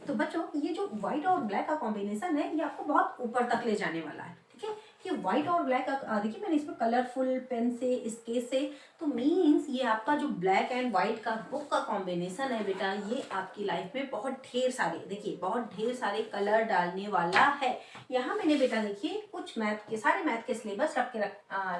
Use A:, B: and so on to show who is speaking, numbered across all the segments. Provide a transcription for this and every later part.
A: तो बच्चों ये जो व्हाइट और ब्लैक का कॉम्बिनेशन है ये आपको बहुत ऊपर तक ले जाने वाला है, ठीक है। ये व्हाइट और ब्लैक का देखिए मैंने इसमें कलरफुल पेन से स्केच से, तो मीन्स ये आपका जो ब्लैक एंड व्हाइट का बुक का कॉम्बिनेशन है बेटा, ये आपकी लाइफ में बहुत ढेर सारे, देखिए बहुत ढेर सारे कलर डालने वाला है। यहाँ मैंने बेटा देखिए कुछ मैथ के सारे मैथ के सिलेबस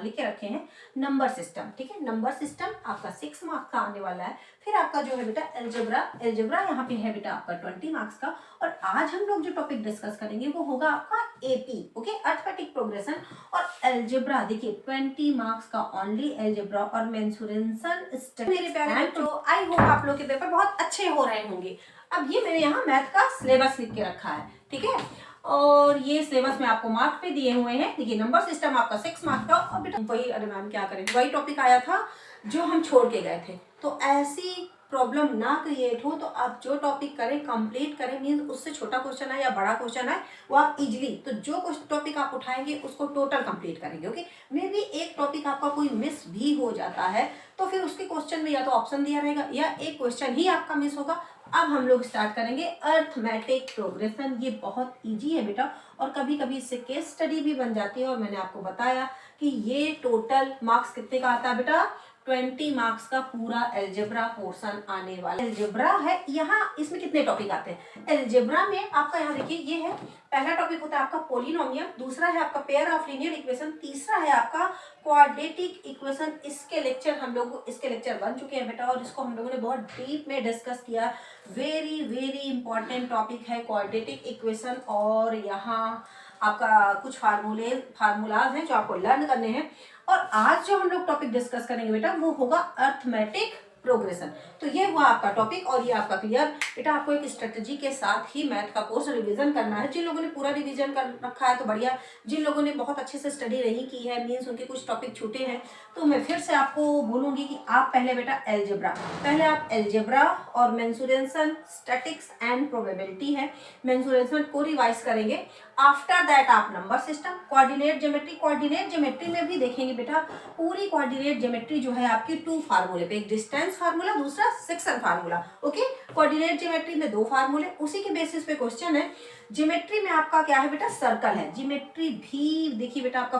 A: लिख के रखे हैं। नंबर सिस्टम, ठीक है, नंबर सिस्टम आपका 6 मार्क्स का आने वाला है। फिर आपका जो है बेटा एल्जेब्रा यहाँ पे है बेटा आपका 20 मार्क्स का। और आज हम लोग जो टॉपिक डिस्कस करेंगे वो होगा आपका एपी, ओके, अर्थमेटिक प्रोग्रेशन और एल्जेब्रा। देखिए 20 मार्क्स का ओनली एल्जेब्रा और मेंसुरेशन स्टडी। मेरे प्यारे बच्चों, आई होप आप लोग के पेपर बहुत अच्छे हो रहे होंगे। अब ये मैंने यहाँ मैथ का सिलेबस लिख के रखा है, ठीक है, और ये सिलेबस में आपको मार्क पे दिए हुए हैं। देखिए नंबर सिस्टम आपका 6 मार्क्स का, और बेटा वही, अरे मैम क्या करें, वही टॉपिक आया था जो हम छोड़ के गए थे। तो ऐसी प्रॉब्लम ना क्रिएट हो तो आप जो टॉपिक करें कंप्लीट करें, मीन्स उससे छोटा क्वेश्चन है या बड़ा क्वेश्चन है वो आप इजीली, तो जो टॉपिक आप उठाएंगे उसको टोटल कंप्लीट करेंगे, ओके। मे बी एक टॉपिक आपका कोई मिस भी हो जाता है तो फिर उसके क्वेश्चन में या तो ऑप्शन दिया रहेगा या एक क्वेश्चन ही आपका मिस होगा। अब हम लोग स्टार्ट करेंगे अर्थमेटिक प्रोग्रेशन। ये बहुत ईजी है बेटा, और कभी कभी इससे केस स्टडी भी बन जाती है। और मैंने आपको बताया कि ये टोटल मार्क्स कितने का आता है बेटा, 20 मार्क्स का पूरा एल्जेब्रा पोर्शन आने वाला एल्जेब्रा है। यहाँ इसमें कितने टॉपिक आते हैं एल्जेब्रा में, आपका यहाँ देखिए ये है, पहला टॉपिक होता है आपका पोलिनोमियल, दूसरा है आपका पेयर ऑफ लीनियर इक्वेशन, तीसरा है आपका क्वाड्रेटिक इक्वेशन। इसके लेक्चर बन चुके हैं बेटा, और इसको हम लोगों ने बहुत डीप में डिस्कस किया। वेरी वेरी इंपॉर्टेंट टॉपिक है क्वाड्रेटिक इक्वेशन। और यहाँ आपका कुछ फार्मूलाज हैं जो आपको लर्न करने हैं। और आज जो हम लोग टॉपिक डिस्कस करेंगे बेटा वो होगा अर्थमेटिक प्रोग्रेशन। तो ये हुआ आपका टॉपिक, और ये आपका क्लियर बेटा। आपको एक स्ट्रेटजी के साथ ही मैथ का कोर्स रिवीजन करना है। जिन लोगों ने पूरा रिवीजन कर रखा है तो बढ़िया, जिन लोगों ने बहुत अच्छे से स्टडी नहीं की है, मीन्स उनके कुछ टॉपिक छूटे हैं, तो मैं फिर से आपको बोलूंगी कि आप पहले बेटा पहले आप एल्जेब्रा और मेंसुरेशन, स्टैटिक्स एंड प्रोबेबिलिटी है, मेंसुरेशन को रिवाइज करेंगे। आफ्टर दैट आप नंबर सिस्टम, कोऑर्डिनेट ज्योमेट्री में भी देखेंगे बेटा। पूरी कोऑर्डिनेट ज्योमेट्री जो है आपकी 2 फार्मूले पे, एक डिस्टेंस फार्मूला, दूसरा section formula, okay. Coordinate geometry में 2 फार्मूले, उसी के बेसिस पे क्वेश्चन है। ज्योमेट्री में आपका क्या है बेटा, सर्कल है। ज्योमेट्री भी देखिए बेटा आपका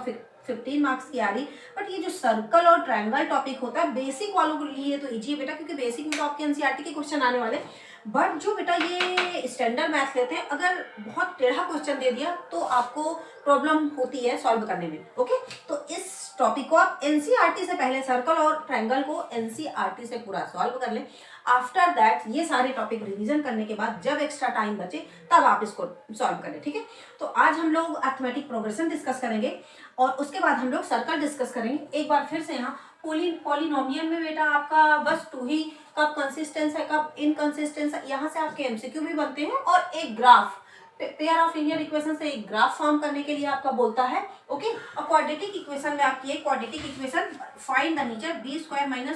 A: 15 मार्क्स की आ रही, बट ये जो सर्कल और ट्रायंगल टॉपिक होता है बेसिक वालों के लिए तो इजी है बेटा, क्योंकि बेसिक में तो आपके एनसीईआरटी के क्वेश्चन आने वाले। बट जो बेटा ये स्टैंडर्ड मैथ लेते हैं, अगर बहुत टेढ़ा क्वेश्चन दे दिया तो आपको प्रॉब्लम होती है सॉल्व करने में, ओके। तो इस टॉपिक को आप एनसीईआरटी से पहले सर्कल और ट्रायंगल को एनसीईआरटी से पूरा सॉल्व कर लें। आफ्टर दैट ये सारे टॉपिक रिवीजन करने के बाद जब एक्स्ट्रा टाइम बचे तब आप इसको सॉल्व करें, ठीक है। तो आज हम लोग अर्थमेटिक प्रोग्रेशन डिस्कस करेंगे और उसके बाद हम लोग सर्कल डिस्कस करेंगे। एक बार फिर से यहाँ पॉलिनोमियल में बेटा आपका बस 2 ही, कब कंसिस्टेंस है कब इनकंसिस्टेंस है, यहाँ से आपके एमसीक्यू भी बनते हैं। और एक graph, pair of linear equation से एक ग्राफ फॉर्म करने के लिए आपका बोलता है, ओके। और क्वाड्रेटिक इक्वेशन में आपकी एक quadratic equation, find the nature b² -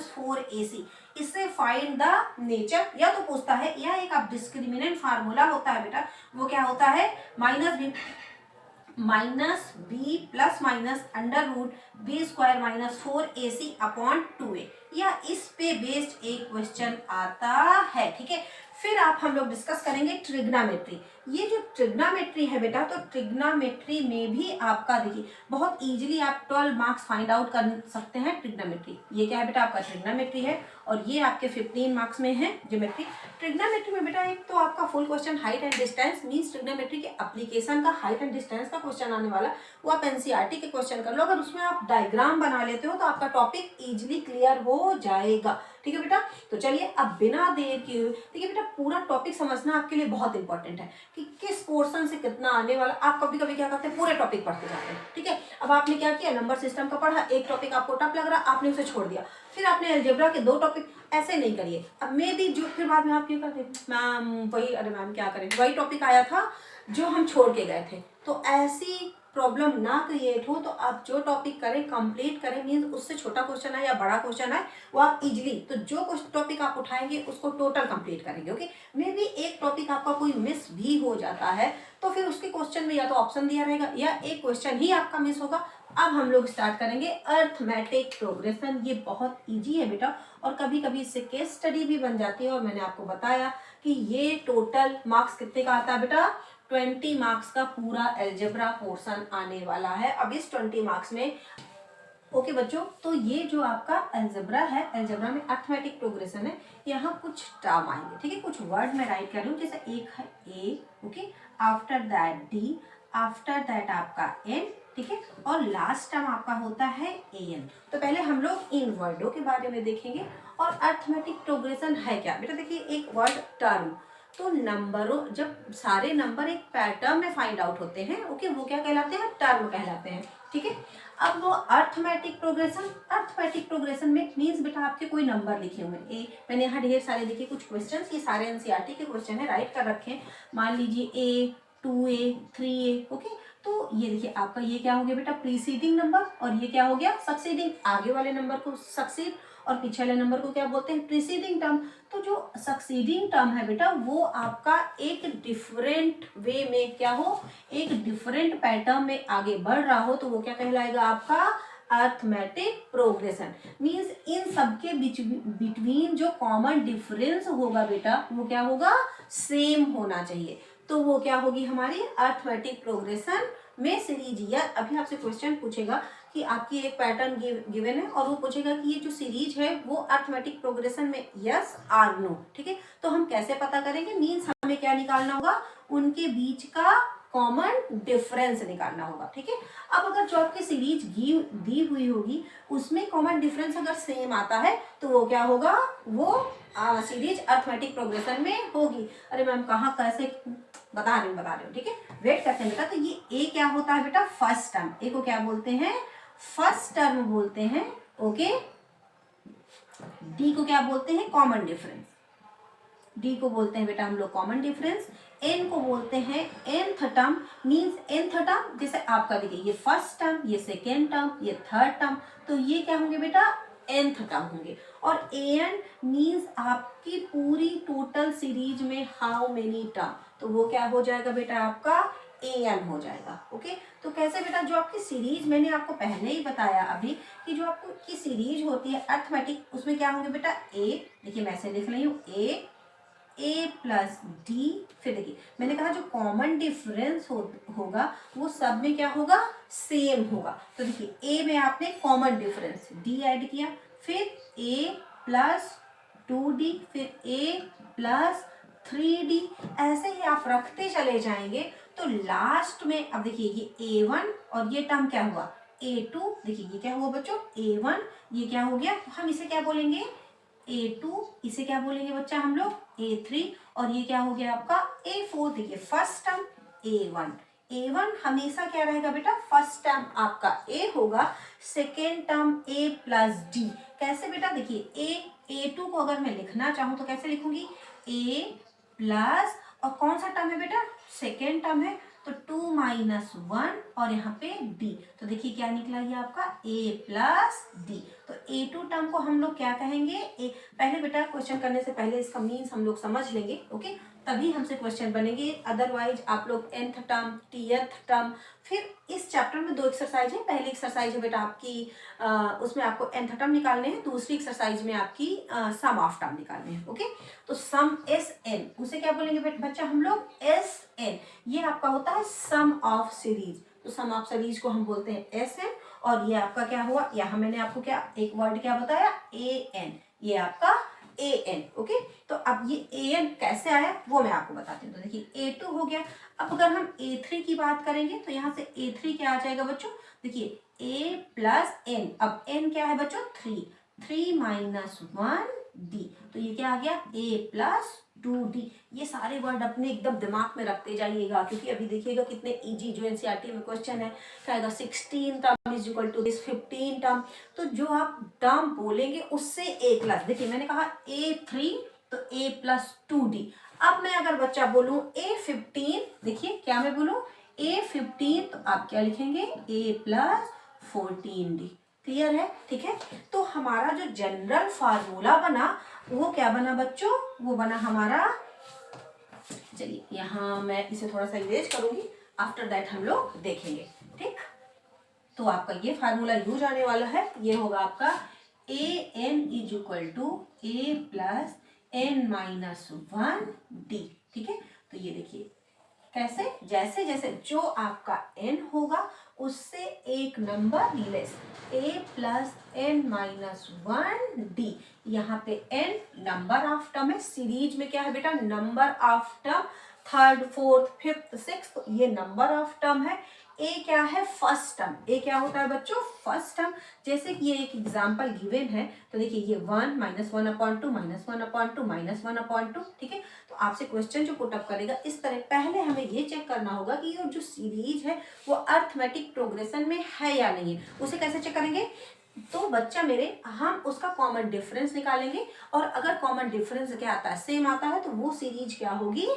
A: 4ac, इससे फाइंड द नेचर या तो पूछता है, या एक आप डिस्क्रिमिनेंट फार्मूला होता है बेटा, वो क्या होता है, -b plus minus under root b² - 4ac upon 2a, या इस पे बेस्ड एक क्वेश्चन आता है, ठीक है। फिर हम लोग डिस्कस करेंगे ट्रिग्नोमेट्री। ये जो ट्रिग्नोमेट्री है बेटा, तो ट्रिग्नोमेट्री में भी आपका देखिए बहुत इजीली आप 12 मार्क्स फाइंड आउट कर सकते हैं ट्रिग्नोमेट्री। ये क्या है बेटा, आपका ट्रिग्नोमेट्री है, और ये आपके 15 मार्क्स में है ज्योमेट्री। ट्रिग्नोमेट्री में बेटा एक तो आपका full question height and distance, means trigonometry के एप्लीकेशन का हाइट एंड डिस्टेंस का क्वेश्चन आने वाला, वो आप एनसीईआरटी के क्वेश्चन कर लो। अगर उसमें आप डायग्राम बना लेते हो तो आपका टॉपिक इजीली क्लियर हो जाएगा, ठीक है बेटा। तो चलिए अब बिना देर किए, देखिए बेटा पूरा टॉपिक समझना आपके लिए बहुत इंपॉर्टेंट है कि किस पोर्शन से कितना आने वाला। आप कभी कभी क्या करते हैं, पूरे टॉपिक पढ़ते जाते हैं, ठीक है। अब आपने क्या किया, नंबर सिस्टम का पढ़ा, एक टॉपिक आपको टफ लग रहा, आपने उसे छोड़ दिया, फिर आपने अलजेब्रा के 2 टॉपिक, ऐसे नहीं करिए। अब मे भी जो फिर बाद में आप क्या करते, मैम वही, अरे मैम क्या करें, वही टॉपिक आया था जो हम छोड़ के गए थे। तो ऐसी प्रॉब्लम ना क्रिएट हो तो आप जो टॉपिक करें कंप्लीट करें, मीन्स उससे छोटा क्वेश्चन है या बड़ा क्वेश्चन है वो आप इजीली, तो जो टॉपिक आप उठाएंगे उसको टोटल कंप्लीट करेंगे, ओके। मे बी एक टॉपिक आपका कोई मिस भी हो जाता है तो फिर उसके क्वेश्चन में या तो ऑप्शन दिया रहेगा या एक क्वेश्चन ही आपका मिस होगा। अब हम लोग स्टार्ट करेंगे अर्थमेटिक प्रोग्रेशन। ये बहुत इजी है बेटा, और कभी कभी इससे केस स्टडी भी बन जाती है। और मैंने आपको बताया कि ये टोटल मार्क्स कितने का आता है बेटा, 20 मार्क्स का पूरा एल्जेब्रा पोर्शन आने वाला है अब इस 20 मार्क्स में। ओके बच्चों, तो ये जो आपका एल्जेब्रा है, एल्जेब्रा में अर्थमेटिक प्रोग्रेशन है, यहाँ कुछ टर्म आएंगे, ठीक है, कुछ वर्ड मैं राइट कर रही हूँ। जैसे एक है A, okay, after that D, after that आपका एन, ठीक है, और लास्ट टर्म आपका होता है ए एन। तो पहले हम लोग इन वर्डों के बारे में देखेंगे। और अर्थमेटिक प्रोग्रेशन है क्या बेटा, देखिए एक वर्ड टर्म, तो नंबरों, जब सारे नंबर एक पैटर्न में फाइंड आउट होते हैं, ओके, वो क्या कहलाते हैं, टर्म कहलाते हैं, ठीक है। अब वो अर्थमेटिक प्रोग्रेशन, अर्थमेटिक प्रोग्रेशन में मींस बेटा आपके कोई नंबर लिखे हुए हैं, ए, मैंने यहाँ ढेर सारे देखिए कुछ क्वेश्चंस, ये सारे एनसीईआरटी के क्वेश्चन है, राइट कर रखे हैं। मान लीजिए ए, 2a, 3a, ओके, तो ये देखिए आपका ये क्या हो गया बेटा, प्रीसीडिंग नंबर, और ये क्या हो गया, सक्सीडिंग, आगे वाले नंबर को सक्सीड और पीछे वाले नंबर को क्या बोलते हैं, प्रीसीडिंग टर्म। तो जो सक्सीडिंग टर्म है बेटा, वो आपका एक डिफरेंट वे में क्या हो, एक डिफरेंट पैटर्न में आगे बढ़ रहा हो, तो वो क्या कहलाएगा आपका अर्थमेटिक प्रोग्रेशन। मींस इन सबके बीच बिटवीन जो कॉमन डिफरेंस होगा बेटा, वो क्या होगा, सेम होना चाहिए। तो वो क्या होगी हमारी अर्थमेटिक प्रोग्रेशन में सीरीज। या अभी आपसे क्वेश्चन पूछेगा कि आपकी एक पैटर्न गिवन है, और वो पूछेगा कि ये जो सीरीज है वो अर्थमेटिक प्रोग्रेशन में यस और नो, ठीक है। तो हम कैसे पता करेंगे, मींस हमें क्या निकालना होगा, उनके बीच का कॉमन डिफरेंस निकालना होगा, ठीक है। अब अगर जो आपकी सीरीज दी हुई होगी उसमें कॉमन डिफरेंस अगर सेम आता है, तो वो क्या होगा, वो सीरीज अर्थमेटिक प्रोग्रेशन में होगी। अरे मैम कहाँ कैसे, बता रही हूँ, ठीक है, वेट करते हैं बेटा। तो ये ए क्या होता है बेटा, फर्स्ट टर्म, ए को क्या बोलते हैं, फर्स्ट टर्म बोलते हैं, ओके। डी को क्या बोलते हैं, कॉमन डिफरेंस, डी को बोलते हैं बेटा हम लोग कॉमन डिफरेंस। एन को बोलते हैं nth term, means nth term, जैसे आपका देखिए ये फर्स्ट टर्म, ये सेकेंड टर्म, ये थर्ड टर्म, तो ये क्या होंगे बेटा, nth टर्म होंगे। और an मींस आपकी पूरी टोटल सीरीज में हाउ मेनी टर्म, तो वो क्या हो जाएगा बेटा, आपका an हो जाएगा, ओके। तो कैसे बेटा, जो आपकी सीरीज, मैंने आपको पहले ही बताया अभी कि जो आपको की सीरीज होती है अर्थमेटिक, उसमें क्या होंगे बेटा, a, देखिए मैं ऐसे लिख रही हूँ, a प्लस डी, फिर देखिए मैंने कहा जो कॉमन डिफरेंस होगा वो सब में क्या होगा, सेम होगा। तो देखिए a में आपने कॉमन डिफरेंस d ऐड किया, फिर a प्लस 2d, फिर a प्लस 3d, ऐसे ही आप रखते चले जाएंगे। तो लास्ट में अब देखिए ये a1 और ये टर्म क्या हुआ, a2, देखिए ये क्या हुआ बच्चों, a1, ये क्या हो गया, तो हम इसे क्या बोलेंगे, a2, इसे क्या बोलेंगे बच्चा हम लोग, a3, और ये क्या हो गया आपका a4। देखिए फर्स्ट टर्म a1, a1 हमेशा क्या रहेगा बेटा, फर्स्ट टर्म आपका a होगा, second term a plus D. कैसे बेटा, देखिए a2 को अगर मैं लिखना चाहूँ तो कैसे लिखूंगी, a प्लस, और कौन सा टर्म है बेटा, सेकेंड टर्म है, तो 2 माइनस 1 और यहाँ पे d, तो देखिए क्या निकला ये आपका a प्लस डी। तो a2 टर्म को हम लोग क्या कहेंगे, पहले बेटा क्वेश्चन करने से पहले इसका मीन्स हम लोग समझ लेंगे, ओके, तभी हमसे क्वेश्चन बनेंगे। अदरवाइज आप लोग nth टर्म, tth टर्म, फिर इस चैप्टर में 2 एक्सरसाइज है। पहली एक्सरसाइज है बेटा आपकी उसमें आपको nth टर्म निकालने हैं, दूसरी एक्सरसाइज में आपकी सम ऑफ टर्म निकालने हैं, ओके। तो सम SN, उसे क्या बोलेंगे बच्चा हम लोग, SN, ये आपका होता है सम ऑफ सीरीज। तो सम ऑफ सीरीज को हम बोलते हैं SN, और ये आपका क्या हुआ, यहाँ मैंने आपको क्या एक वर्ड क्या बताया, AN, ये आपका AN, ओके। तो अब ये AN कैसे आया वो मैं आपको बताती हूँ। तो देखिए A2 हो गया। अब अगर हम A3 की बात करेंगे तो यहाँ से A3 क्या आ जाएगा बच्चों, देखिए A प्लस N, अब N क्या है बच्चों, 3 माइनस 1D, तो ये क्या आ गया, A प्लस 2D। ये सारे वर्ड अपने एकदम दिमाग में रखते जाइएगा, क्योंकि अभी देखिएगा कितने इजी जो एनसीईआरटी में क्वेश्चन है, क्या आएगा, 16 term is equal to this 15 term. तो जो आप टर्म बोलेंगे उससे A प्लस, देखिए मैंने कहा A3 तो A प्लस 2D। अब मैं अगर बच्चा बोलूं A15, देखिए क्या मैं बोलूं A15, तो आप क्या लिखेंगे, A प्लस 14D। क्लियर है, ठीक है। तो हमारा जो जनरल फार्मूला बना वो क्या बना बच्चों, वो बना हमारा, चलिए यहाँ मैं इसे थोड़ा सा इरेज करूंगी, आफ्टर दैट हम लोग देखेंगे, ठीक। तो आपका ये फार्मूला यूज आने वाला है, ये होगा आपका an is equal to a plus n minus 1d। ठीक है, तो ये देखिए कैसे, जैसे जैसे जो आपका n होगा उससे एक number less, a plus n minus 1d। यहाँ पे n नंबर ऑफ टर्म है, सीरीज में क्या है बेटा, number of term, third fourth fifth sixth ये नंबर ऑफ टर्म है। ए क्या है, फर्स्ट टर्म। ए क्या होता है बच्चों, फर्स्ट टर्म। जैसे कि ये एक एग्जांपल गिवन है, तो देखिए ये 1 माइनस 1/2 माइनस 1/2 माइनस 1/2। ठीक है, तो आपसे क्वेश्चन जो पुटअप करेगा इस तरह, पहले हमें ये चेक करना होगा कि ये जो सीरीज है वो अर्थमेटिक प्रोग्रेशन में है या नहीं है। उसे कैसे चेक करेंगे, तो बच्चा मेरे हम उसका कॉमन डिफरेंस निकालेंगे, और अगर कॉमन डिफरेंस क्या आता है, सेम आता है, तो वो सीरीज क्या होगी,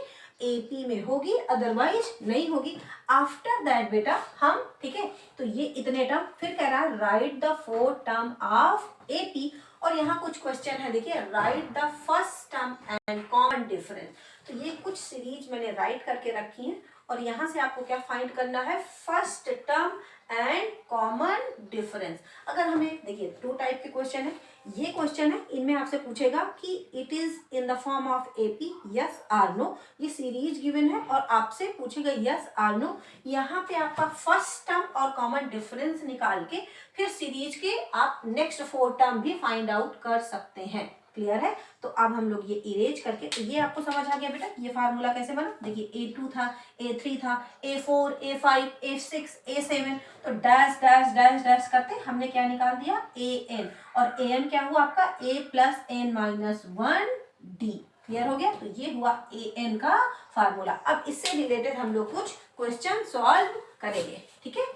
A: एपी में होगी, अदरवाइज नहीं होगी। आफ्टर दैट बेटा हम, ठीक है, तो ये इतने टर्म, फिर कह रहा है right the 4 term of AP, और यहाँ कुछ क्वेश्चन है, देखिए right the first term and common difference. तो ये कुछ सीरीज मैंने राइट करके रखी है, और यहाँ से आपको क्या फाइंड करना है, first term and common difference. अगर हमें देखिए 2 टाइप के क्वेश्चन है, ये क्वेश्चन है, इनमें आपसे पूछेगा कि it is in the form of AP, yes or no. ये सीरीज गिवन है और आपसे पूछेगा यस आर नो। यहाँ पे आपका फर्स्ट टर्म और कॉमन डिफरेंस निकाल के फिर सीरीज के आप नेक्स्ट 4 टर्म भी फाइंड आउट कर सकते हैं। क्लियर है, तो अब हम लोग ये इरेज करके, तो ये आपको समझ आ गया बेटा ये फार्मूला कैसे बना। देखिए A2 था, A3 था, A4, A5, A6, A7, तो डैश डैश डैश डैश करते हमने क्या निकाल दिया, AN, और AN क्या हुआ आपका, A plus n minus 1d। Clear हो गया, तो ये हुआ AN का फार्मूला। अब इससे रिलेटेड हम लोग कुछ क्वेश्चन सॉल्व करेंगे। ठीक है,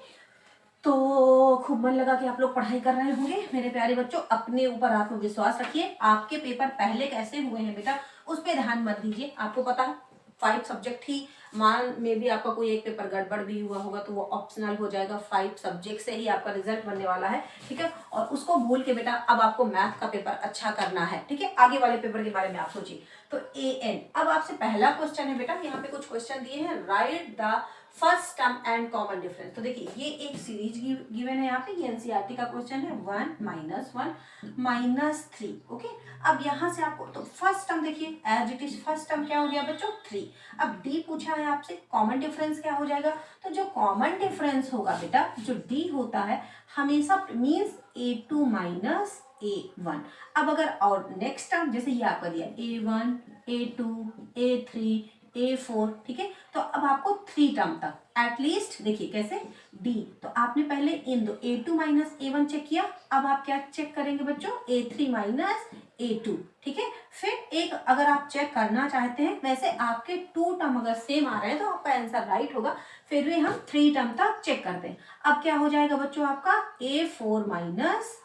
A: तो खूब मन लगा कि आप लोग पढ़ाई कर रहे होंगे मेरे प्यारे बच्चों। अपने ऊपर आत्मविश्वास रखिए। आपके पेपर पहले कैसे हुए हैं बेटा, उस पर ध्यान मत दीजिए। आपको पता है 5 सब्जेक्ट ही, मान में भी आपका कोई एक पेपर गड़बड़ भी हुआ होगा तो वो ऑप्शनल हो जाएगा। 5 सब्जेक्ट से ही आपका रिजल्ट बनने वाला है। ठीक है, और उसको भूल के बेटा अब आपको मैथ का पेपर अच्छा करना है। ठीक है, आगे वाले पेपर के बारे में आप सोचिए। तो AN, अब आपसे पहला क्वेश्चन है बेटा, यहाँ पे कुछ क्वेश्चन दिए हैं, right the first term and common difference. तो देखिए ये एक सीरीज गिवन है यहाँ पे, ये एनसीईआरटी का क्वेश्चन है, 1 माइनस 1 माइनस 3। ओके, अब यहाँ से आपको, तो फर्स्ट टर्म देखिए as it is, first term क्या हो गया बच्चों 3। अब डी पूछा है आपसे, कॉमन डिफरेंस क्या हो जाएगा, तो जो कॉमन डिफरेंस होगा बेटा, जो डी होता है हमेशा मीन्स A2 माइनस A1। अब अगर और नेक्स्ट टर्म जैसे ये आपका दिया A1, A2, A3, A4, ठीक है, तो अब आपको 3 टर्म तक एटलीस्ट देखिए कैसे, D, तो आपने पहले इन दो A2 माइनस A1 चेक किया, अब आप क्या चेक करेंगे बच्चों, A3 माइनस A2। ठीक है, फिर एक अगर आप चेक करना चाहते हैं, वैसे आपके 2 टर्म अगर सेम आ रहे हैं तो आपका आंसर राइट होगा, फिर भी हम 3 टर्म तक चेक करते हैं। अब क्या हो जाएगा बच्चों आपका A4 माइनस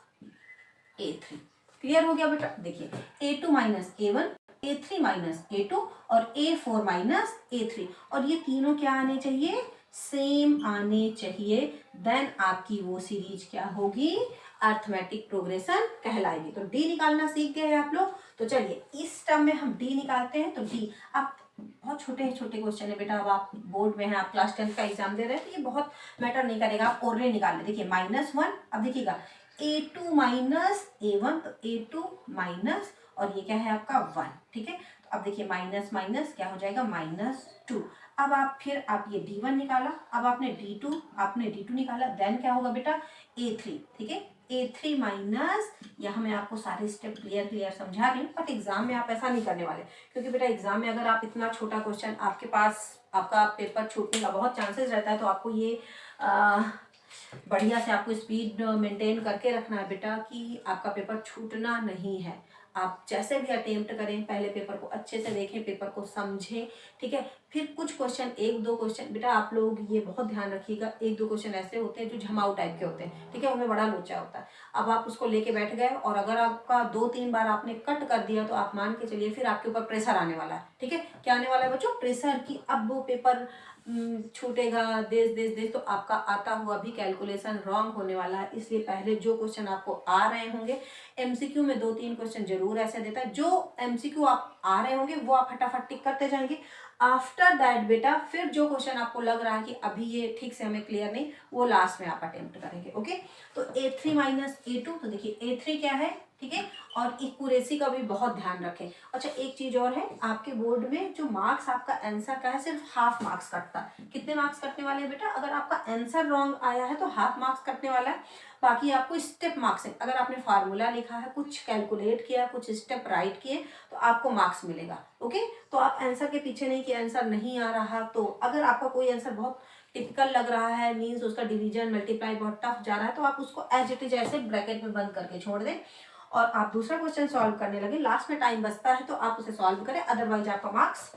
A: A3। क्लियर हो गया बेटा, देखिए A2 minus A1, A3 minus A2 और A4 माइनस A3, और ये तीनों क्या आने चाहिए, सेम आने चाहिए, देन आपकी वो सीरीज क्या होगी, अर्थमेटिक प्रोग्रेशन कहलाएगी। तो डी निकालना सीख गए हैं आप लोग। तो चलिए इस टर्म में हम डी निकालते हैं। तो डी, आप बहुत छोटे छोटे क्वेश्चन है बेटा, अब आप बोर्ड में हैं, आप क्लास 10 का एग्जाम दे रहे हैं, तो ये बहुत मैटर नहीं करेगा, आप ओरली निकाल ले। देखिए -1, अब देखिएगा A2 माइनस A1, तो A2 माइनस, और ये क्या है आपका 1। ठीक है, तो अब देखिए माइनस माइनस क्या हो जाएगा, -2। अब आप फिर आप ये D1 निकाला, अब आपने D2 निकाला, देन क्या होगा बेटा A3। ठीक है, A3 माइनस, यहाँ मैं आपको सारे स्टेप क्लियर समझा रही हूँ, बट एग्जाम में आप ऐसा नहीं करने वाले, क्योंकि बेटा एग्जाम में अगर आप इतना छोटा क्वेश्चन, आपके पास आपका पेपर छूटने का बहुत चांसेस रहता है, तो आपको ये बढ़िया से आपको स्पीड मेंटेन करके रखना है बेटा, कि आपका पेपर छूटना नहीं है। आप जैसे भी अटेम्प्ट करें, पहले पेपर को अच्छे से देखें, पेपर को समझें। ठीक है, फिर कुछ क्वेश्चन, 1-2 क्वेश्चन बेटा आप लोग ये बहुत ध्यान रखिएगा, 1-2 क्वेश्चन ऐसे होते हैं जो झमाऊ टाइप के होते हैं। ठीक है, उनमें बड़ा लोचा होता है। अब आप उसको लेके बैठ गए, और अगर आपका 2-3 बार आपने कट कर दिया, तो आप मान के चलिए फिर आपके ऊपर प्रेशर आने वाला है। ठीक है, क्या आने वाला है बच्चों, प्रेशर, की अब वो पेपर छूटेगा देश देश देश, तो आपका आता हुआ भी कैलकुलेशन रॉन्ग होने वाला है। इसलिए पहले जो क्वेश्चन आपको आ रहे होंगे, एमसीक्यू में 2-3 क्वेश्चन जरूर ऐसे देता है, जो एमसीक्यू आप आ रहे होंगे वो आप फटाफट टिक करते जाएंगे। आफ्टर दैट बेटा फिर जो क्वेश्चन आपको लग रहा है कि अभी ये ठीक से हमें क्लियर नहीं, वो लास्ट में आप अटेम्प्ट करेंगे। ओके, तो A3 माइनस A2, तो देखिए A3 क्या है, ठीक है, और इक्यूरेसी का भी बहुत ध्यान रखें। अच्छा, एक चीज और है, आपके बोर्ड में जो मार्क्स आपका आंसर का है सिर्फ हाफ मार्क्स कटता है। कितने मार्क्स कटने वाले हैं बेटा, अगर आपका आंसर रॉन्ग आया है तो हाफ मार्क्स कटने वाला है, बाकी आपको स्टेप मार्क्स है। अगर आपने फार्मूला लिखा है, कुछ कैलकुलेट किया, कुछ स्टेप राइट किए, तो आपको मार्क्स मिलेगा। ओके, तो आप आंसर के पीछे नहीं कि आंसर नहीं आ रहा, तो अगर आपका कोई आंसर बहुत टिपिकल लग रहा है, मीन्स उसका डिवीजन मल्टीप्लाई बहुत टफ जा रहा है, तो आप उसको एज इट इज ऐसे ब्रैकेट में बंद करके छोड़ दें और आप दूसरा क्वेश्चन सॉल्व करने लगे। लास्ट में टाइम बचता है तो आप उसे सॉल्व करें, अदरवाइज आपका मार्क्स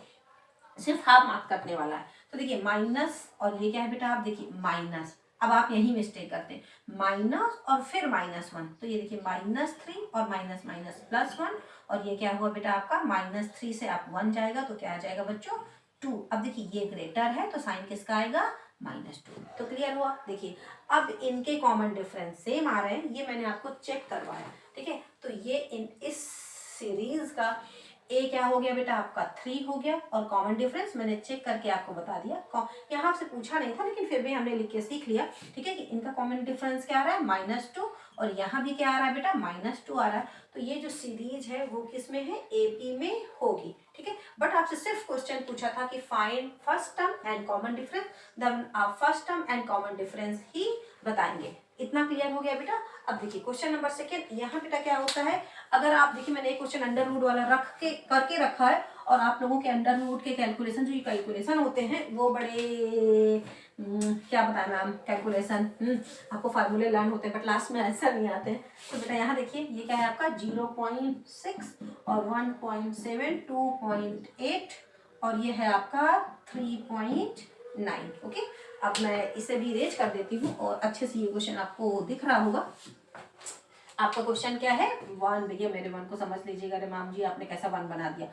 A: सिर्फ हाफ मार्क्स कटने वाला है। तो देखिए माइनस, और ये क्या है बेटा, आप देखिए माइनस, अब आप यही मिस्टेक करते हैं, माइनस और फिर -1, तो ये देखिए -3 और माइनस माइनस +1, और ये क्या हुआ बेटा आपका -3 से आप 1 जाएगा तो क्या आ जाएगा बच्चों 2। अब देखिए ये ग्रेटर है तो साइन किसका आएगा -2। तो क्लियर हुआ। देखिए अब इनके कॉमन डिफरेंस सेम आ रहे हैं, ये मैंने आपको चेक करवाया, ठीक है। तो ये इस सीरीज का ए क्या हो गया बेटा आपका 3 हो गया, और कॉमन डिफरेंस मैंने चेक करके आपको बता दिया। यहाँ से पूछा नहीं था लेकिन फिर भी हमने लिख के सीख लिया, ठीक है, कि इनका कॉमन डिफरेंस क्या आ रहा है -2, और यहाँ भी क्या आ रहा है बेटा -2 आ रहा है। तो ये जो सीरीज है वो किस में है, एपी में होगी, ठीक है। बट आपसे सिर्फ क्वेश्चन पूछा था कि find first term and common difference, then आप first term and common difference ही बताएंगे। इतना क्लियर हो गया बेटा। अब देखिए क्वेश्चन नंबर सेकेंड, यहाँ बेटा क्या होता है, अगर आप देखिए मैंने एक क्वेश्चन अंडर रूट वाला रख के करके रखा है, और आप लोगों के अंडर रूट के कैलकुलेशन, जो ये कैलकुलेशन होते हैं वो बड़े क्या बताएं मैम, कैलकुलेशन आपको फार्मूले लर्न होते हैं बट लास्ट में आंसर नहीं आते हैं। तो बेटा यहाँ देखिए ये क्या है आपका 0.6 और 1.7, 2.8, और ये है आपका 3.9। ओके, अब मैं इसे भी इरेज कर देती हूँ और अच्छे से ये क्वेश्चन आपको दिख रहा होगा। आपका क्वेश्चन क्या है 1, भैया मेरे 1 को समझ लीजिएगा। अरे मैम जी आपने कैसा 1 बना दिया,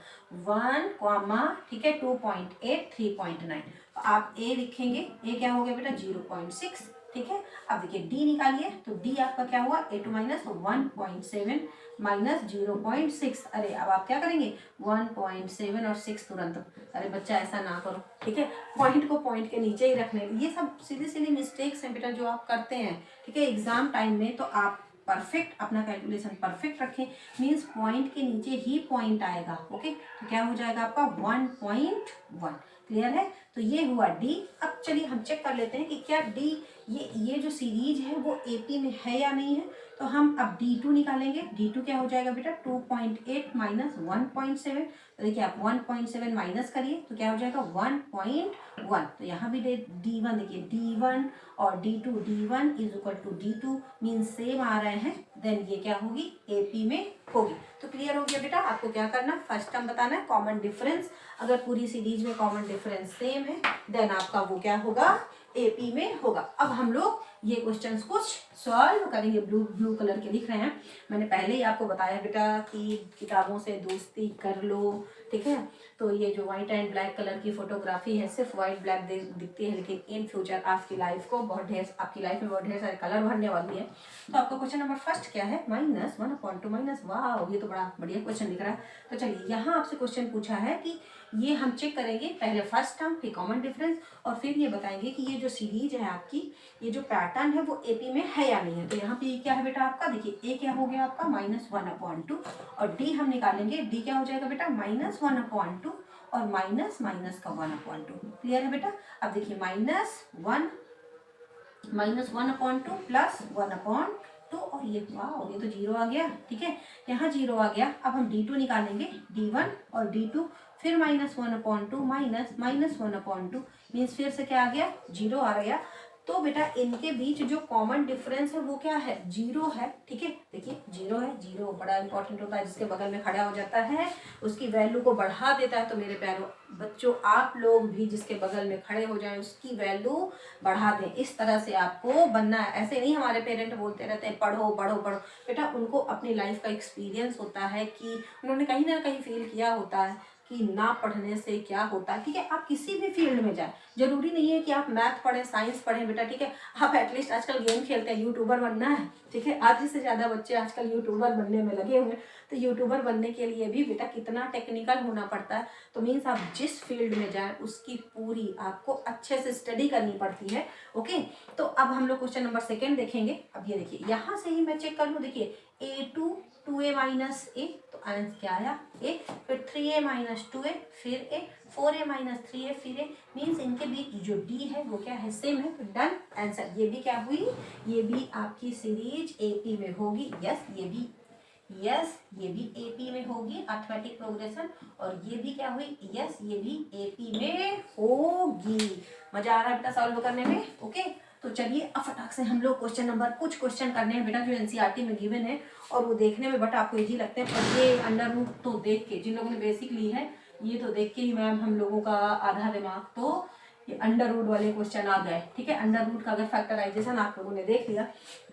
A: 1 कॉमा, ठीक है, 2.8, 3.9, तो आप ए लिखेंगे, ए क्या हो गया बेटा 0.6, ठीक है। अब देखिए डी निकालिए, तो डी आपका क्या हुआ A2 माइनस 1.7 माइनस 0.6। अरे अब आप क्या करेंगे 1.7 और 6 तुरंत, अरे बच्चा ऐसा ना करो, ठीक है, पॉइंट को पॉइंट के नीचे ही रखने। ये सब सीधी सीधी मिस्टेक्स हैं बेटा जो आप करते हैं, ठीक है, एग्जाम टाइम में। तो आप परफेक्ट अपना कैलकुलेशन परफेक्ट रखें, मीन्स पॉइंट के नीचे ही पॉइंट आएगा। ओके, तो क्या हो जाएगा आपका 1.1। क्लियर है, तो ये हुआ डी। अब चलिए हम चेक कर लेते हैं कि क्या डी, ये जो सीरीज है वो एपी में है या नहीं है। तो हम अब D2 निकालेंगे। D2 क्या हो जाएगा बेटा 2.8 माइनस 1.7, तो देखिए आप 1.7 माइनस करिए तो क्या हो जाएगा 1.1। तो यहाँ भी D1 देखिए D1 और D1 is equal to D2 mean same आ रहे हैं, देन ये क्या होगी एपी में होगी। तो क्लियर हो गया बेटा। आपको क्या करना है, फर्स्ट टर्म बताना है, कॉमन डिफरेंस। अगर पूरी सीरीज में कॉमन डिफरेंस सेम है देन आपका वो क्या होगा एपी में होगा। अब हम लोग ये क्वेश्चंस कुछ सॉल्व करेंगे। ब्लू कलर के दिख रहे हैं, मैंने पहले ही आपको बताया बेटा कि किताबों से दोस्ती कर लो, ठीक है। तो ये जो व्हाइट एंड ब्लैक कलर की फोटोग्राफी है सिर्फ व्हाइट ब्लैक दिखती है, लेकिन इन फ्यूचर आपकी लाइफ को आपकी लाइफ में बहुत ढेर सारे कलर भरने वाली है। तो आपका क्वेश्चन नंबर फर्स्ट क्या है -1/2 माइनस, वाह ये तो बड़ा बढ़िया क्वेश्चन दिख रहा है। तो चलिए यहाँ आपसे क्वेश्चन पूछा है कि ये हम चेक करेंगे पहले फर्स्ट टर्म फिर कॉमन डिफरेंस, और फिर ये बताएंगे कि ये जो सीरीज है आपकी, ये जो पैटर्न है वो एपी में है या नहीं है। तो यहाँ पे क्या है बेटा आपका, देखिए ए क्या हो गया आपका -1/2, और डी हम निकालेंगे, डी क्या हो जाएगा बेटा -1/2 और माइनस माइनस का 1/2। क्लियर है बेटा। अब देखिए -1/2 प्लस 1/2, और ये वाह ये तो 0 आ गया, ठीक है, यहाँ 0 आ गया। अब हम D2 निकालेंगे, D1 और D2, फिर -1/2 माइनस -1/2 मीन्स फिर से क्या आ गया 0 आ गया। तो बेटा इनके बीच जो कॉमन डिफरेंस है वो क्या है 0 है, ठीक है। देखिए 0 है, 0 बड़ा इंपॉर्टेंट होता है, जिसके बगल में खड़ा हो जाता है उसकी वैल्यू को बढ़ा देता है। तो मेरे प्यारो बच्चों आप लोग भी जिसके बगल में खड़े हो जाएं उसकी वैल्यू बढ़ा दें। इस तरह से आपको बनना है। ऐसे नहीं हमारे पेरेंट बोलते रहते हैं पढ़ो पढ़ो पढ़ो, बेटा उनको अपनी लाइफ का एक्सपीरियंस होता है कि उन्होंने कहीं ना कहीं फील किया होता है कि ना पढ़ने से क्या होता है, ठीक है। आप किसी भी फील्ड में जाए, जरूरी नहीं है कि आप मैथ पढ़ें, साइंस पढ़ें बेटा, ठीक है। आप एटलीस्ट आजकल गेम खेलते हैं, यूट्यूबर बनना है, ठीक है। आधे से ज़्यादा बच्चे आजकल यूट्यूबर बनने में लगे हुए हैं। तो यूट्यूबर बनने के लिए भी बेटा कितना टेक्निकल होना पड़ता है। तो मीन्स आप जिस फील्ड में जाएं उसकी पूरी आपको अच्छे से स्टडी करनी पड़ती है। ओके, तो अब हम लोग क्वेश्चन नंबर 2 देखेंगे। अब ये देखिए, यहाँ से ही मैं चेक कर लूँ, देखिए a2 2a माइनस ए, तो आंसर क्या आया ए, फिर 3a माइनस 2a, फिर a, 4a माइनस 3a, फिर a, मीन्स इनके बीच जो d है वो क्या है, सेम है। फिर डन आंसर। ये भी क्या हुई, ये भी आपकी सीरीज AP में होगी। यस, ये भी AP में होगी अर्थमेटिक प्रोग्रेशन। और ये भी क्या हुई, यस ये भी AP में होगी। मजा आ रहा है बेटा सॉल्व करने में। ओके, तो चलिए अब फटाक से हम लोग कुछ क्वेश्चन करने हैं बेटा जो एनसीईआरटी में गिवन है, और वो देखने में बेटा आपको इजी लगते हैं। पर ये अंडर रूट तो देख के, जिन लोगों ने बेसिक ली है, ये तो देख के ही मैम हम लोगों का आधा दिमाग तो ये अंडर रूट वाले क्वेश्चन आ गए, ठीक है। अंडर रूट का अगर फैक्टराइजेशन आप लोगों ने देख लिया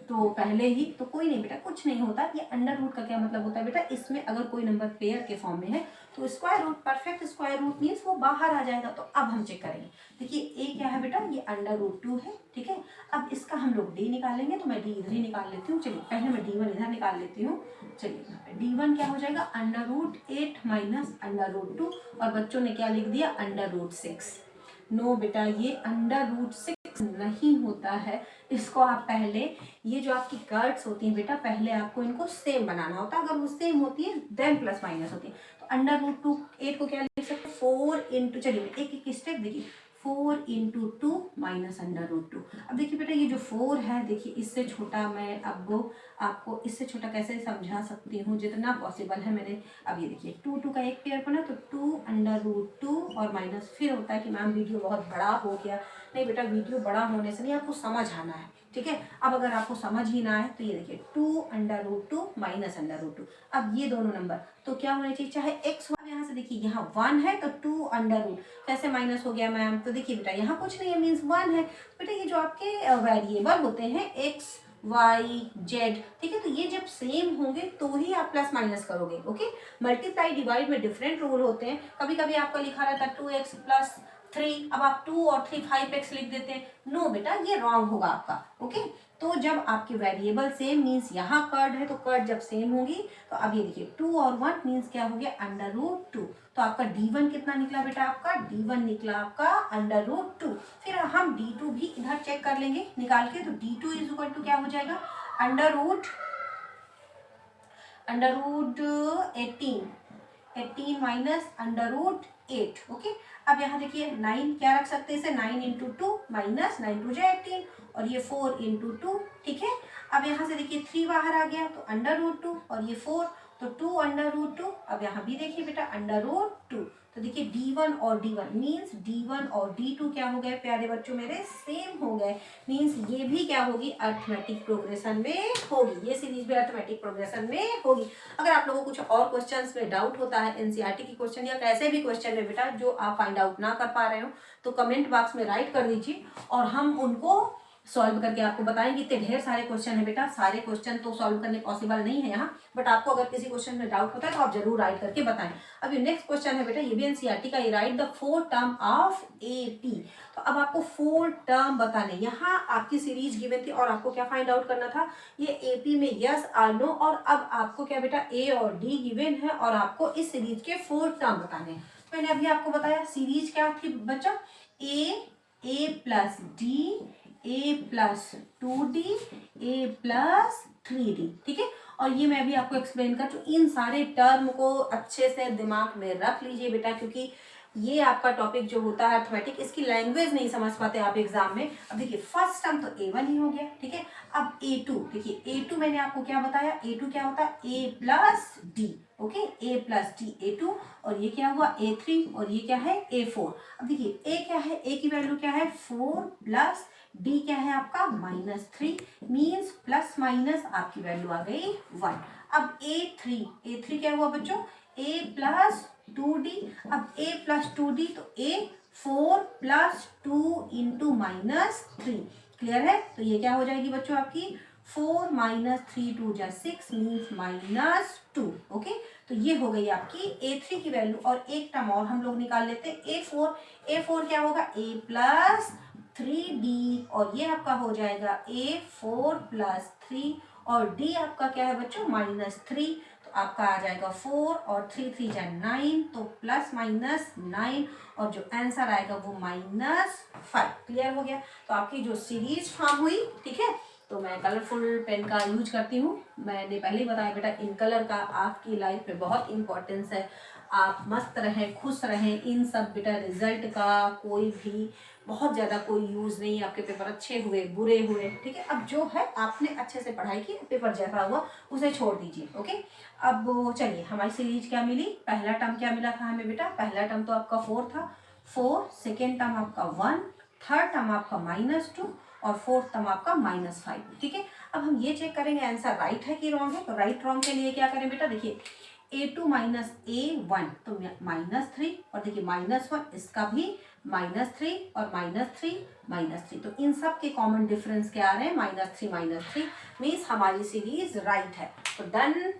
A: तो पहले ही, तो कोई नहीं बेटा, कुछ नहीं होता। ये अंडर रूट का क्या मतलब होता है बेटा, इसमें अगर कोई नंबर पेयर के फॉर्म में है तो square root, perfect square root means वो बाहर आ जाएगा। तो अब हम चेक करेंगे, देखिए ए क्या है बेटा, ये अंडर रूट 2 है, ठीक है। अब इसका हम लोग डी निकालेंगे, तो मैं डी इधर ही निकाल लेती हूँ। चलिए पहले मैं डी1 इधर निकाल लेती हूँ। चलिए डी1 क्या हो जाएगा, under root 8 minus under root 2, और बच्चों ने क्या लिख दिया, अंडर रूट 6। नो बेटा, ये अंडर रूट 6 नहीं होता है। इसको आप पहले, ये जो आपकी कर्व्स होती हैं बेटा, पहले आपको इनको सेम बनाना होता है। अगर वो सेम होती है देन प्लस माइनस होती है। तो अंडर रूट 2 8 को क्या लिख सकते हैं, 4 इंटू, चलिए एक एक स्टेप देखिए, 4 इंटू 2 माइनस अंडर रूट 2। अब देखिए बेटा, ये जो 4 है, देखिए इससे छोटा मैं अब आपको इससे छोटा कैसे समझा सकती हूँ, जितना पॉसिबल है मैंने। अब ये देखिए 2 2 का एक पेयर बना, तो 2 अंडर रूट 2 और माइनस। फिर होता है कि मैम वीडियो बहुत बड़ा हो गया, नहीं बेटा, वीडियो बड़ा होने से नहीं, आपको समझ आना है, ठीक है। अब अगर आपको समझ ही ना आए तो ये देखिए 2 under root 2 minus under root 2। अब ये दोनों नंबर तो क्या होने चाहिए, चाहे एक्स हो, यहाँ से देखिए यहाँ 1 है तो 2 अंडर रूट कैसे माइनस हो गया मैम, तो देखिए बेटा यहाँ कुछ नहीं है, मीन्स 1 है। बेटा ये जो आपके वेरिएबल होते हैं एक्स वाई जेड, ठीक है, तो ये जब सेम होंगे तो ही आप प्लस माइनस करोगे। ओके, मल्टीप्लाई डिवाइड में डिफरेंट रूल होते हैं। कभी कभी आपका लिखा रहता है 2x प्लस 3, अब आप 2 और 3 5x लिख देते हैं। नो बेटा, ये रॉन्ग होगा आपका। ओके, तो जब आपके वेरिएबल सेम मीन्स यहाँ कर्ड है, तो कर्ड जब सेम होगी, तो अब ये देखिए 2 और 1 मीन्स क्या हो गया, अंडर रूट 2। तो आपका d1 कितना निकला बेटा, आपका d1 निकला आपका अंडर रूट 2। फिर हम d2 भी इधर चेक कर लेंगे निकाल के, तो d2 इज इक्वल टू क्या हो जाएगा, under root 18 minus under root 8। Okay, अब यहाँ देखिए 9 क्या रख सकते हैं इसे, 9 इंटू 2 माइनस 9 टू जा 18, और ये 4 इंटू 2, ठीक है। अब यहाँ से देखिए 3 बाहर आ गया, तो अंडर रूट 2, और ये 4, तो 2 अंडर रूट 2। अब यहाँ भी देखिए बेटा अंडर रूट 2, तो देखिए d1 और d1 मीन्स d1 और d2 क्या हो गए प्यारे बच्चों मेरे, सेम हो गए। मीन्स ये भी क्या होगी, अर्थमेटिक प्रोग्रेशन में होगी, ये सीरीज भी अर्थमेटिक प्रोग्रेशन में होगी। अगर आप लोगों को कुछ और क्वेश्चंस में डाउट होता है एनसीईआरटी की क्वेश्चन या कैसे भी क्वेश्चन में बेटा जो आप फाइंड आउट ना कर पा रहे हो, तो कमेंट बॉक्स में राइट कर दीजिए और हम उनको सॉल्व करके आपको बताएंगे। इतने ढेर सारे क्वेश्चन है बेटा, सारे क्वेश्चन तो सॉल्व करने पॉसिबल नहीं है यहाँ, बट आपको अगर किसी क्वेश्चन में डाउट होता है तो आप जरूर राइट करके बताएं। अब ये नेक्स्ट क्वेश्चन है बेटा, ये भी एनसीईआरटी का, ये right the 4 term of AP. तो अब आपको 4 टर्म बताने, यहाँ आपकी सीरीज गिवन थी और आपको क्या फाइंड आउट करना था, ये एपी में यस और नो, और अब आपको क्या बेटा ए और डी गिवन है और आपको इस सीरीज के 4 टर्म बताने हैं। मैंने अभी आपको बताया सीरीज क्या थी बच्चा, ए प्लस डी, ए प्लस 2d, ए प्लस 3d, ठीक है। और ये मैं भी आपको एक्सप्लेन कर चुकी, इन सारे टर्म को अच्छे से दिमाग में रख लीजिए बेटा, क्योंकि ये आपका टॉपिक जो होता है अर्थमेटिक, इसकी लैंग्वेज नहीं समझ पाते आप एग्जाम में। अब देखिए फर्स्ट टर्म तो a1 ही हो गया, ठीक है। अब a2 देखिए, a2 मैंने आपको क्या बताया, a2 क्या होता है, a plus D, okay, a plus D a2, और ये क्या हुआ a3, और ये क्या है a4। अब देखिए a क्या है, a की वैल्यू क्या है 4 प्लस d क्या है आपका -3, मीन्स प्लस माइनस आपकी वैल्यू आ गई 1। अब a3 क्या हुआ बच्चों, a प्लस 2d। अब a प्लस 2d तो a 4 प्लस 2 इंटू -3, क्लियर है। तो ये क्या हो जाएगी बच्चों आपकी 4 माइनस 3 2 जा 6 मीन्स -2, ओके। तो ये हो गई आपकी A3 की वैल्यू। और एक टर्म और हम लोग निकाल लेते हैं A4। A4 क्या होगा A प्लस 3D, और ये आपका हो जाएगा A4 प्लस 3, और D आपका क्या है बच्चों -3। तो आपका आ जाएगा 4 और 3 3 जा 9, तो प्लस माइनस 9, और जो आंसर आएगा वो -5। क्लियर हो गया। तो आपकी जो सीरीज फॉर्म हुई, ठीक है। तो मैं कलरफुल पेन का यूज करती हूँ। मैंने पहले ही बताया बेटा इन कलर का आपकी लाइफ में बहुत इंपॉर्टेंस है। आप मस्त रहें, खुश रहें, इन सब बेटा रिजल्ट का कोई भी बहुत ज़्यादा कोई यूज़ नहीं है। आपके पेपर अच्छे हुए बुरे हुए, ठीक है। अब जो है आपने अच्छे से पढ़ाई की, पेपर जैसा हुआ उसे छोड़ दीजिए, ओके। अब चलिए हमारी सीरीज क्या मिली। पहला टर्म क्या मिला था हमें बेटा, पहला टर्म तो आपका 4 था, 4, सेकेंड टर्म आपका 1, थर्ड टर्म आपका -2, और फोर्थ टर्म आपका -5, ठीक है। अब हम ये चेक करेंगे आंसर राइट है कि रॉन्ग है। तो राइट रॉन्ग के लिए क्या करें बेटा, देखिए A2 माइनस A1 तो -3, और देखिए -1 इसका भी -3 और -3 तो इन सब के कॉमन डिफरेंस क्या आ रहे हैं -3 मीन्स हमारी सीरीज राइट है। तो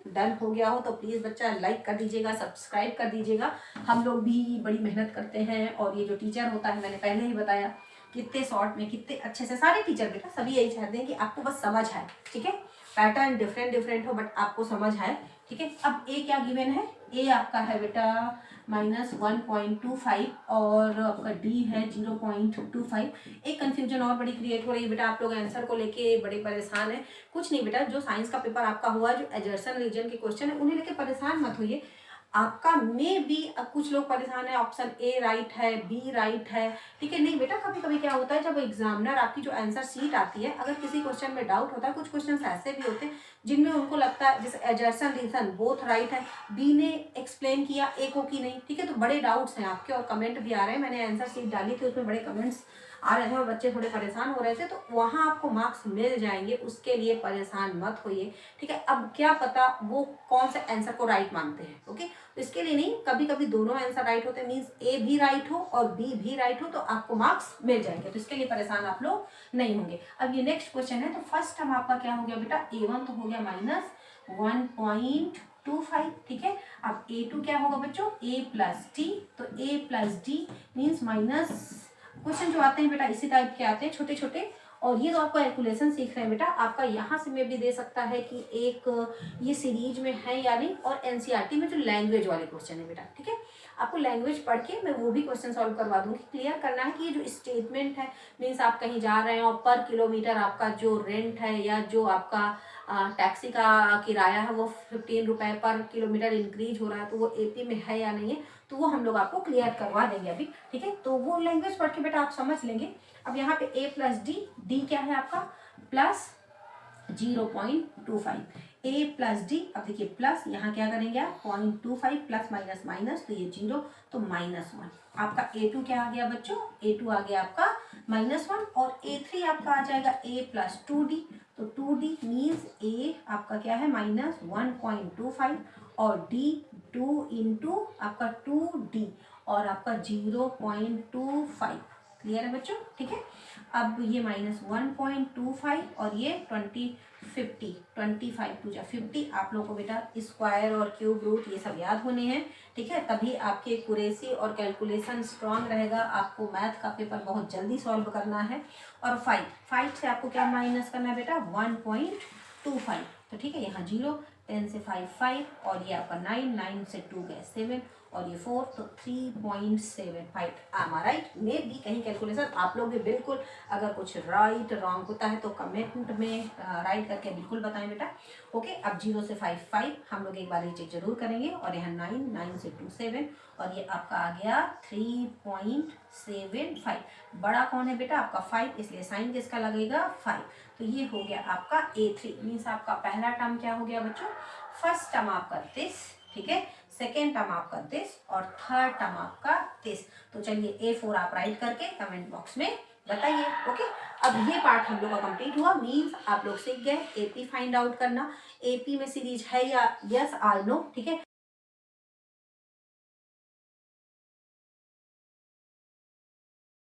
A: डन हो गया हो तो प्लीज़ बच्चा लाइक कर दीजिएगा, सब्सक्राइब कर दीजिएगा। हम लोग भी बड़ी मेहनत करते हैं, और ये जो टीचर होता है मैंने पहले ही बताया कितने शॉर्ट में कितने अच्छे से, सारे टीचर बेटा सभी यही चाहते हैं कि आपको बस समझ आए, ठीक है। पैटर्न डिफरेंट हो बट आपको समझ आए, ठीक है। अब ए क्या गिवन है, ए आपका है बेटा -1.25, और आपका डी है 0.25। एक कंफ्यूजन और बड़ी क्रिएट हो रही है बेटा, आप लोग आंसर को लेके बड़े परेशान है। कुछ नहीं बेटा, जो साइंस का पेपर आपका हुआ, जो एजर्सन रीजन के क्वेश्चन है उन्हें लेके परेशान मत होइए। आपका में भी कुछ लोग परेशान है, ऑप्शन ए राइट है, बी राइट है, ठीक है। नहीं बेटा, कभी कभी क्या होता है जब एग्जामिनर आपकी जो आंसर सीट आती है, अगर किसी क्वेश्चन में डाउट होता है, कुछ क्वेश्चन ऐसे भी होते हैं जिनमें उनको लगता है जैसे एजर्सन रीजन बोथ राइट है, बी ने एक्सप्लेन किया, ए को की नहीं, ठीक है। तो बड़े डाउट्स हैं आपके, और कमेंट भी आ रहे हैं। मैंने आंसर सीट डाली थी, उसमें बड़े कमेंट्स आ रहे थे और बच्चे थोड़े परेशान हो रहे थे। तो वहाँ आपको मार्क्स मिल जाएंगे, उसके लिए परेशान मत होइए, ठीक है। अब क्या पता वो कौन से आंसर को राइट मानते हैं, ओके। तो इसके लिए नहीं, कभी कभी दोनों आंसर राइट होते हैं, मीन्स ए भी राइट हो और बी भी राइट हो, तो आपको मार्क्स मिल जाएंगे। तो इसके लिए परेशान आप लोग नहीं होंगे। अब ये नेक्स्ट क्वेश्चन है। तो फर्स्ट टर्म आपका क्या हो गया बेटा, A1 तो हो गया -1.25, ठीक है। अब A2 क्या होगा बच्चों, A प्लस डी, तो A plus D means minus. Question जो आते हैं बेटा इसी टाइप के आते हैं, छोटे छोटे। और ये तो आपको कैलकुलेशन सीख रहे हैं बेटा, आपका यहाँ से में भी दे सकता है कि एक ये सीरीज में है या नहीं, और एनसीईआरटी में जो लैंग्वेज वाले क्वेश्चन है बेटा, ठीक है। आपको लैंग्वेज पढ़ के मैं वो भी क्वेश्चन सॉल्व करवा दूंगी। क्लियर करना है कि ये जो स्टेटमेंट है, मीन्स आप कहीं जा रहे हैं और पर किलोमीटर आपका जो रेंट है, या जो आपका टैक्सी का किराया है वो 15 रुपये पर किलोमीटर इंक्रीज हो रहा है, तो वो AP में है या नहीं है, तो वो हम लोग आपको क्लियर करवा देंगे अभी, ठीक है। तो वो लैंग्वेज पढ़ के बेटा आप समझ लेंगे। अब यहाँ पे A प्लस डी क्या है आपका प्लस 0.25, A प्लस डी। अब देखिए प्लस यहाँ क्या करेंगे आप 0.25 प्लस माइनस माइनस, तो ये 0, तो -1। आपका A2 क्या आ गया बच्चों, A2 आ गया आपका -1, और A3 आपका आ जाएगा A प्लस 2D। तो 2D मीन्स A आपका क्या है -1.25, और D 2 इंटू आपका 2D, और आपका 0.25। क्लियर है बच्चों, ठीक है। अब ये -1.25 और ये 25 टू जा 50। आप लोगों को बेटा स्क्वायर और क्यूब रूट ये सब याद होने हैं, ठीक है। तभी आपके एक्यूरेसी और कैलकुलेशन स्ट्रांग रहेगा। आपको मैथ का पेपर बहुत जल्दी सॉल्व करना है। और 5 से आपको क्या माइनस करना है बेटा 1.25, तो ठीक है। यहाँ 0, 10 से 5, और ये आपका 9 से 2 गए 7, और ये 4, तो 3.75। राइट में भी कहीं कैलकुलेशन आप लोग भी बिल्कुल, अगर कुछ राइट रॉन्ग होता है तो कमेंट में राइट करके बिल्कुल बताएं बेटा, ओके। अब 0 से 5 हम लोग एक बार ये चेक जरूर करेंगे। और यहाँ 9 से 2 7, और ये आपका आ गया 3.75। बड़ा कौन है बेटा आपका 5, इसलिए साइन किसका लगेगा 5। तो ये हो गया आपका A3 मीन्स आपका पहला टर्म क्या हो गया बच्चों, फर्स्ट टर्म आपका दिस, ठीक है। सेकेंड टर्म आपका दिस, और थर्ड टर्म आपका दिस। तो चलिए A4 आप राइट करके कमेंट बॉक्स में बताइए, ओके। अब ये पार्ट हम लोग का कंप्लीट हुआ, मीन्स आप लोग सीख गए AP फाइंड आउट करना। AP में सीरीज है या यस और नो, ठीक है।